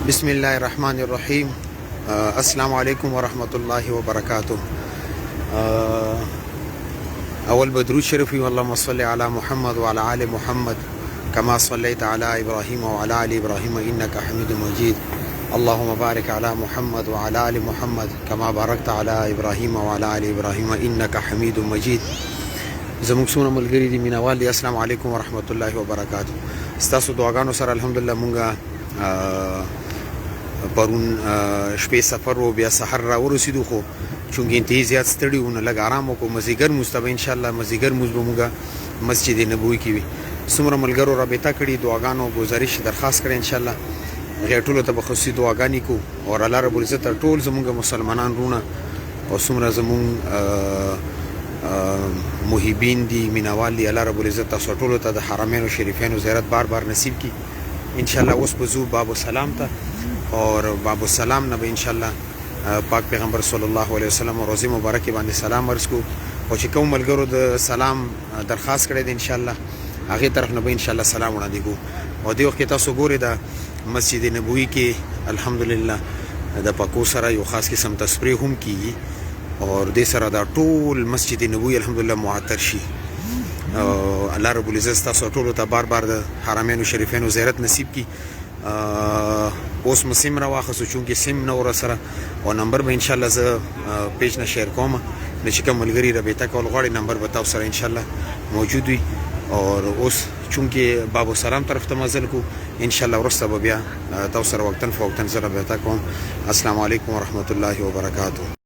بسم الله الرحمن الرحیم. السلام علیکم ورحمۃ الله وبرکاتہ. اول بدرود شریف وی اللهم صل علی محمد وعلى آل محمد كما صليت على ابراهيم وعلى آل ابراهيم انك حميد مجيد. اللهم بارك على محمد وعلى آل محمد كما باركت على ابراهيم وعلى آل ابراهيم انك حميد مجيد. زموږ څونه ملګری دي مینوال دي، السلام علیکم ورحمۃ الله وبرکاتہ. ستاسو دعاګانو سره الحمدلله مونږه پرون شپې سفر و بیا سحر را ورسېدو، خو چونکې انتهایی زیات ستړي وو نو لږ آرام وکړو. مازدیګر مونځ ته به انشاءالله مازدیګر مونځ به مونږه مسجد نبوي کې وي. څومره ملګرو رابطه کړي، دعاګانو گزارش درخواست کړی انشاءالله هغې ټولو ته به خصوصي دعاګانې کوو. او الله رب العزت ټول زمونږ مسلمانان وروڼه او څومره زمونږ محبین دي مینوال دي، الله رب العزت تاسو ټولو ته د حرمینو شریفینو زیارت بار بار نصیب کی انشاءالله. اوس به ځو باب السلام ته، اور باب السلام نه به انشاءالله پاک پیغمبر صلی الله علیه وسلم روزي مبارکه باندې سلام ورسکو. او چې کوم ملګرو د سلام درخواست کړی دی انشاءالله هغې طرف نه به انشاءالله سلام وړاندې کوو. او دې وخت کې تاسو ګورئ د مسجد نبوي کې الحمدلله د پاکو سره یو خاص قسم تسپری هم کیږي، اور دې سره دا ټول مسجد نبوي الحمدلله معطر شي. الله رب العزت تاسو ټولو ته بار بار د حرمینو شریفینو زیارت نصیب کی. اوس مو سیم را واخیستو چونکې سیم نه ور سره، او نمبر به انشاءالله زه پیج نه شیر کوم. نو چې کوم ملګري رابطه کول غواړي نمبر به تاسو سره انشاءالله موجود وي. اور اوس چونکې باب السلام طرف ته مزل کو انشاءالله وروسته به بیا تاسو سره وقتاً فوقتاً زه رابطه کوم. السلام علیکم ورحمت الله وبرکاتہ.